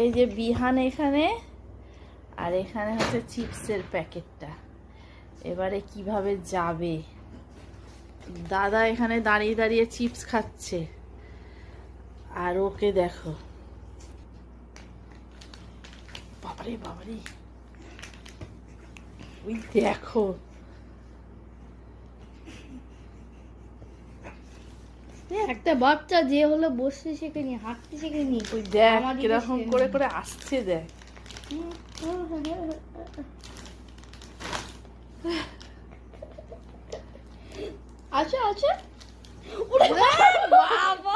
এই যে বিহান এখানে, আর এখানে হচ্ছে চিপসের প্যাকেটটা। এবারে কিভাবে যাবে? দাদা এখানে দাঁড়িয়ে দাঁড়িয়ে চিপস খাচ্ছে, আর ওকে দেখো, বাবারে বাবারে, ওই দেখো, একটা বাচ্চা যে হলো বসতে শেখেনি, হাঁটতে শেখেনি, ওই দেখ আমার দিকে কিরকম শেখেনি। করে করে আসছে, দেখ। আচ্ছা আচ্ছা, ওরে বাবা,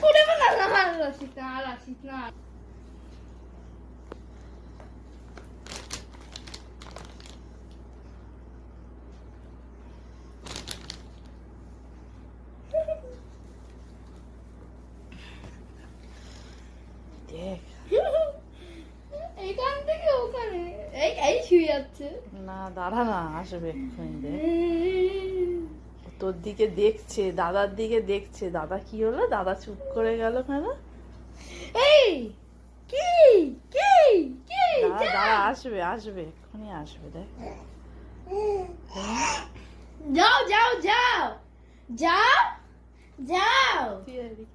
ওরে বাবা, না আর আসিস না, আর আসিস না। দেখ, এইখান থেকে ওখানে এই এই শুয়ে যাচ্ছে। না দাঁড়া না, আসবে এক্ষুনি, দেখ তোর দিকে দেখছে, দাদার দিকে দেখছে। দাদা কি হলো? দাদা চুপ করে গেল কেন? এই কি কি কি দাঁড়া দাঁড়া, আসবে আসবে, এক্ষুনি আসবে, দেখ। যাও যাও যাও যাও যাও। তুই এদিকে